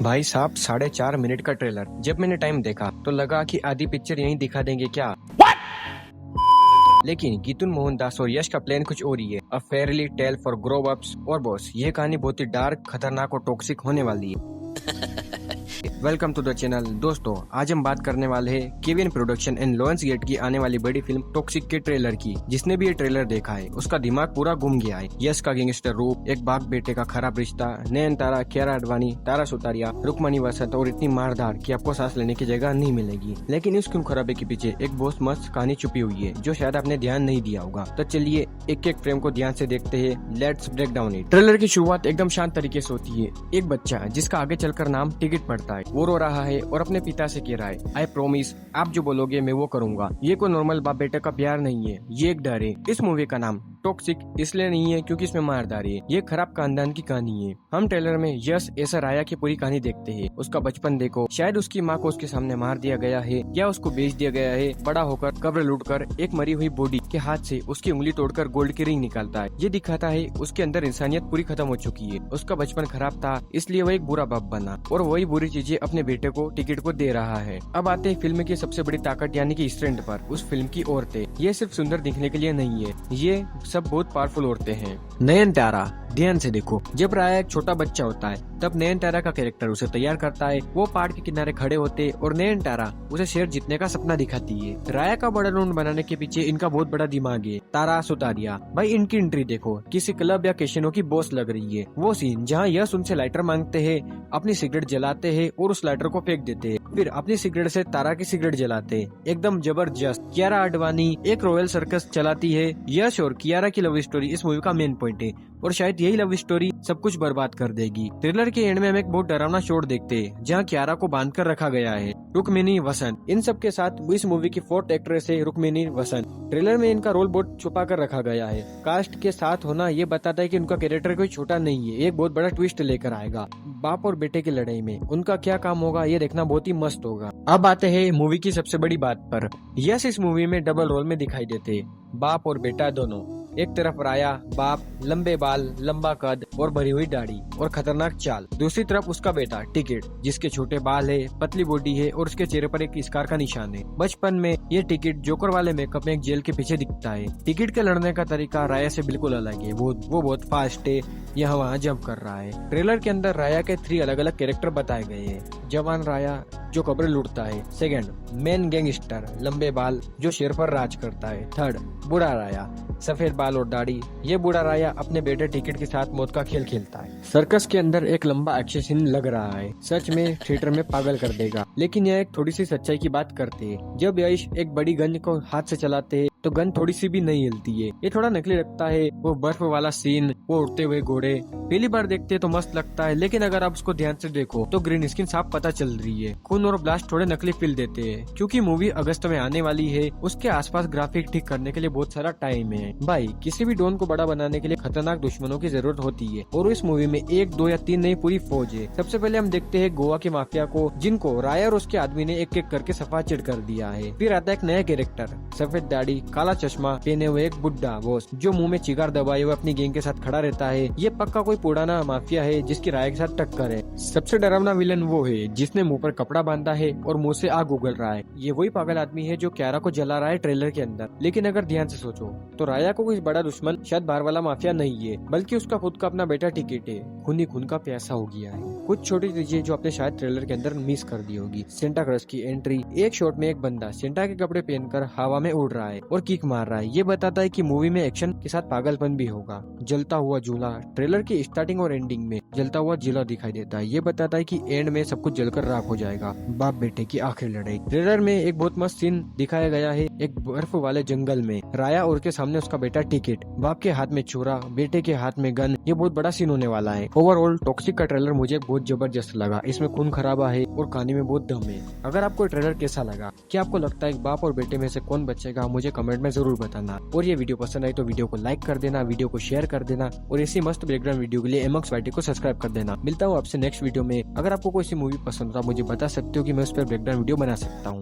भाई साहब 4.5 मिनट का ट्रेलर जब मैंने टाइम देखा तो लगा कि आधी पिक्चर यहीं दिखा देंगे क्या। लेकिन गीतुन मोहनदास और यश का प्लान कुछ और ही है। A fairly tale for grow ups और बॉस। ये कहानी बहुत ही डार्क, खतरनाक और टॉक्सिक होने वाली है। Welcome to the channel. दोस्तों, आज हम बात करने वाले हैं Kevin production and Lawrence Gate की आने वाली बड़ी फिल्म टॉक्सिक के ट्रेलर की। जिसने भी ये ट्रेलर देखा है उसका दिमाग पूरा घूम गया है। यश का गैंगस्टर रूप, एक बाप बेटे का खराब रिश्ता, नयनतारा, कियारा आडवाणी, तारा सुतारिया, रुक्मणी वसंत और इतनी मारधार कि आपको सांस लेने की जगह नहीं मिलेगी। लेकिन इस खून खराबे के पीछे एक बहुत मस्त कहानी छुपी हुई है जो शायद आपने ध्यान नहीं दिया होगा। तो चलिए एक एक फ्रेम को ध्यान से देखते हैं। Let's break down it. Trailer की शुरुआत एकदम शांत तरीके से होती है। एक बच्चा जिसका आगे चलकर नाम टिकट पड़ता है, वो रो रहा है और अपने पिता से कह रहा है, आई प्रोमिस, आप जो बोलोगे मैं वो करूंगा। ये कोई नॉर्मल बाप बेटे का प्यार नहीं है, ये एक डर है। इस मूवी का नाम टॉक्सिक इसलिए नहीं है क्योंकि इसमें मारदारी है। ये खराब खानदान की कहानी है। हम ट्रेलर में यश ऐसा राया की पूरी कहानी देखते हैं। उसका बचपन देखो, शायद उसकी माँ को उसके सामने मार दिया गया है या उसको बेच दिया गया है। बड़ा होकर कब्र लूटकर एक मरी हुई बॉडी के हाथ से उसकी उंगली तोड़कर गोल्ड की रिंग निकालता है। ये दिखाता है उसके अंदर इंसानियत पूरी खत्म हो चुकी है। उसका बचपन खराब था इसलिए वो एक बुरा बाप बना और वही बुरी चीजें अपने बेटे को टिकट को दे रहा है। अब आते हैं फिल्म की सबसे बड़ी ताकत यानी कि स्ट्रेंथ पर। उस फिल्म की औरतें ये सिर्फ सुंदर दिखने के लिए नहीं है, ये सब बहुत पावरफुल औरतें हैं। नयनतारा, ध्यान से देखो, जब राया एक छोटा बच्चा होता है तब नयनतारा का कैरेक्टर उसे तैयार करता है। वो पहाड़ के किनारे खड़े होते और नयनतारा उसे शेर जीतने का सपना दिखाती है। राया का बड़ा रोल बनाने के पीछे इनका बहुत बड़ा दिमाग है। तारा सुतारिया, भाई इनकी एंट्री देखो, किसी क्लब या कैसीनो की बॉस लग रही है। वो सीन जहाँ यश उनसे लाइटर मांगते हैं, अपनी सिगरेट जलाते हैं और उस लाइटर को फेंक देते हैं, फिर अपनी सिगरेट से तारा की सिगरेट जलाते हैं, एकदम जबरदस्त। कियारा आडवाणी एक रॉयल सर्कस चलाती है। यश और कियारा की लव स्टोरी इस मूवी का मेन पॉइंट है और शायद यही लव स्टोरी सब कुछ बर्बाद कर देगी। ट्रेलर के एंड में हम एक बहुत डरावना शॉट देखते हैं जहाँ कियारा को बांधकर रखा गया है। रुक्मिणी वसंत, इन सब के साथ इस मूवी की 4th एक्ट्रेस है रुक्मिणी वसंत। ट्रेलर में इनका रोल बहुत छुपा कर रखा गया है। कास्ट के साथ होना ये बताता है कि उनका कैरेक्टर कोई छोटा नहीं है, एक बहुत बड़ा ट्विस्ट लेकर आएगा। बाप और बेटे की लड़ाई में उनका क्या काम होगा ये देखना बहुत ही मस्त होगा। अब आते हैं मूवी की सबसे बड़ी बात पर। यस इस मूवी में डबल रोल में दिखाई देते, बाप और बेटा दोनों। एक तरफ राया बाप, लंबे बाल, लंबा कद और भरी हुई दाढ़ी और खतरनाक चाल। दूसरी तरफ उसका बेटा टिकट, जिसके छोटे बाल है, पतली बॉडी है और उसके चेहरे पर एक स्कार का निशान है। बचपन में ये टिकट जोकर वाले मेकअप में एक जेल के पीछे दिखता है। टिकट के लड़ने का तरीका राया से बिल्कुल अलग है। वो बहुत फास्ट है, यहाँ वहाँ जंप कर रहा है। ट्रेलर के अंदर राया के 3 अलग अलग कैरेक्टर बताए गए हैं। जवान राया जो कब्र लूटता है, सेकंड मेन गैंगस्टर लंबे बाल जो शेर पर राज करता है, थर्ड बूढ़ा राया सफेद बाल और दाढ़ी। ये बूढ़ा राया अपने बेटे टिकट के साथ मौत का खेल खेलता है। सर्कस के अंदर एक लंबा एक्शन सीन लग रहा है, सच में थिएटर में पागल कर देगा। लेकिन यह एक थोड़ी सी सच्चाई की बात करते हैं। जब यश एक बड़ी गन को हाथ से चलाते हैं तो गन थोड़ी सी भी नहीं हिलती है, ये थोड़ा नकली लगता है। वो बर्फ वाला सीन, वो उड़ते हुए घोड़े पहली बार देखते तो मस्त लगता है, लेकिन अगर आप उसको ध्यान से देखो तो ग्रीन स्क्रीन साफ पता चल रही है। खून और ब्लास्ट थोड़े नकली फील देते हैं। क्योंकि मूवी अगस्त में आने वाली है, उसके आसपास ग्राफिक ठीक करने के लिए बहुत सारा टाइम है। भाई किसी भी डॉन को बड़ा बनाने के लिए खतरनाक दुश्मनों की जरूरत होती है और इस मूवी में 1, 2 या 3 नहीं, पूरी फौज है। सबसे पहले हम देखते हैं गोवा के माफिया को, जिनको राया और उसके आदमी ने एक एक करके सफा चिड़ कर दिया है। फिर आता है एक नया कैरेक्टर, सफेद दाढ़ी, काला चश्मा पहने हुए एक बुड्ढा बॉस जो मुंह में चिगार दबाए हुए अपनी गैंग के साथ खड़ा रहता है। ये पक्का कोई पुराना माफिया है जिसकी राय के साथ टक्कर है। सबसे डरावना विलन वो है जिसने मुंह पर कपड़ा बांधा है और मुंह से आग उगल रहा है। ये वही पागल आदमी है जो कियारा को जला रहा है ट्रेलर के अंदर। लेकिन अगर ध्यान से सोचो तो राया को कोई बड़ा दुश्मन शायद बाहर वाला माफिया नहीं है, बल्कि उसका खुद का अपना बेटा टिकट है। खून ही खून का प्यासा हो गया है। कुछ छोटी चीजें जो आपने शायद ट्रेलर के अंदर मिस कर दी होगी। सेंटा क्रश की एंट्री, एक शॉट में एक बंदा सेंटा के कपड़े पहनकर हवा में उड़ रहा है और किक मार रहा है। ये बताता है कि मूवी में एक्शन के साथ पागलपन भी होगा। जलता हुआ झूला, ट्रेलर की स्टार्टिंग और एंडिंग में जलता हुआ झूला दिखाई देता है। ये बताता है कि एंड में सब कुछ जलकर राख हो जाएगा। बाप बेटे की आखिरी लड़ाई, ट्रेलर में एक बहुत मस्त सीन दिखाया गया है। एक बर्फ वाले जंगल में राया और उसके सामने उसका बेटा टिकट, बाप के हाथ में छुरा, बेटे के हाथ में गन। ये बहुत बड़ा सीन होने वाला है। ओवरऑल टॉक्सिक का ट्रेलर मुझे बहुत जबरदस्त लगा। इसमें खून खराबा है और कहानी में बहुत दम है। अगर आपको ट्रेलर कैसा लगा, क्या आपको लगता है बाप और बेटे में से कौन बचेगा, मुझे कमेंट में जरूर बताना। और ये वीडियो पसंद आई तो वीडियो को लाइक कर देना, वीडियो को शेयर कर देना और इसी मस्त बैकग्राउंड वीडियो के लिए एमएक्स वाईटी को सब्सक्राइब कर देना। मिलता हूँ आपसे नेक्स्ट वीडियो में। अगर आपको कोई सी मूवी पसंद हो तो आप मुझे बता सकते हो कि मैं उस पर बैकग्राउंड वीडियो बना सकता हूँ।